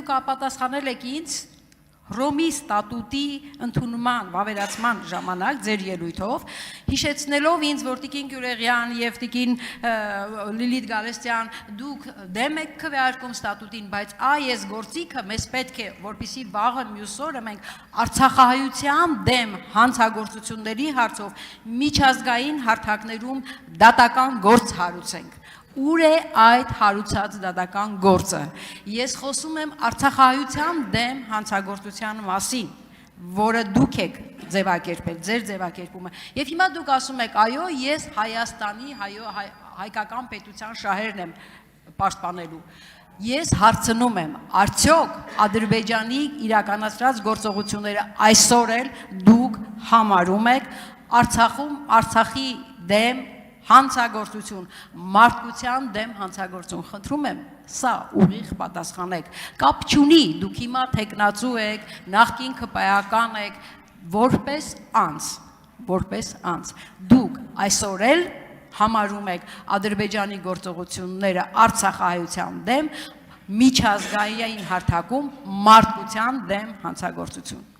դուք ապատասխանել եք ինձ Հռոմի ստատուտի ընդունման վավերացման ժամանակ ձեր ելույթով, հիշեցնելով ինձ, որ տիկին Գյուրեղյան եւ տիկին Լիլիթ Գալստյան դուք դեմ եք քվեարկում ստատուտին, բայց այս գործիքը մեզ պետք է, որպեսզի վաղը մյուս օրը մենք արցախահայության դեմ հանցագործությունների հարցով միջազգային հարթակներում դատական գործ հարուցենք։ Ուր է այդ հարուցած դատական գործը։ Ես խոսում եմ արցախահայության դեմ հանցագործության մասին, որը դուք եք ձևակերպել, ձեր ձևակերպումը։ Եվ հիմա դուք ասում եք, այո, ես Հայաստանի հայկական պետության շահերն եմ պաշտպանելու։ Ես հարցնում եմ, արդյոք Ադրբեջանի իրականացրած գործողությունները այսօր էլ դուք համարում եք Արցախի դեմ հանցագործություն, մարդկության դեմ հանցագործություն, խնդրում եմ, սա ուղիղ պատասխանեք, կապ չունի, դուք հիմա թեկնածու եք, նախկին քպայական եք, որպես անձ, դուք այսօր էլ համարում եք Ադրբեջանի գործողությունները արցախահայության դեմ միջազգային հարթակում մարդկության դեմ հանցագործություն։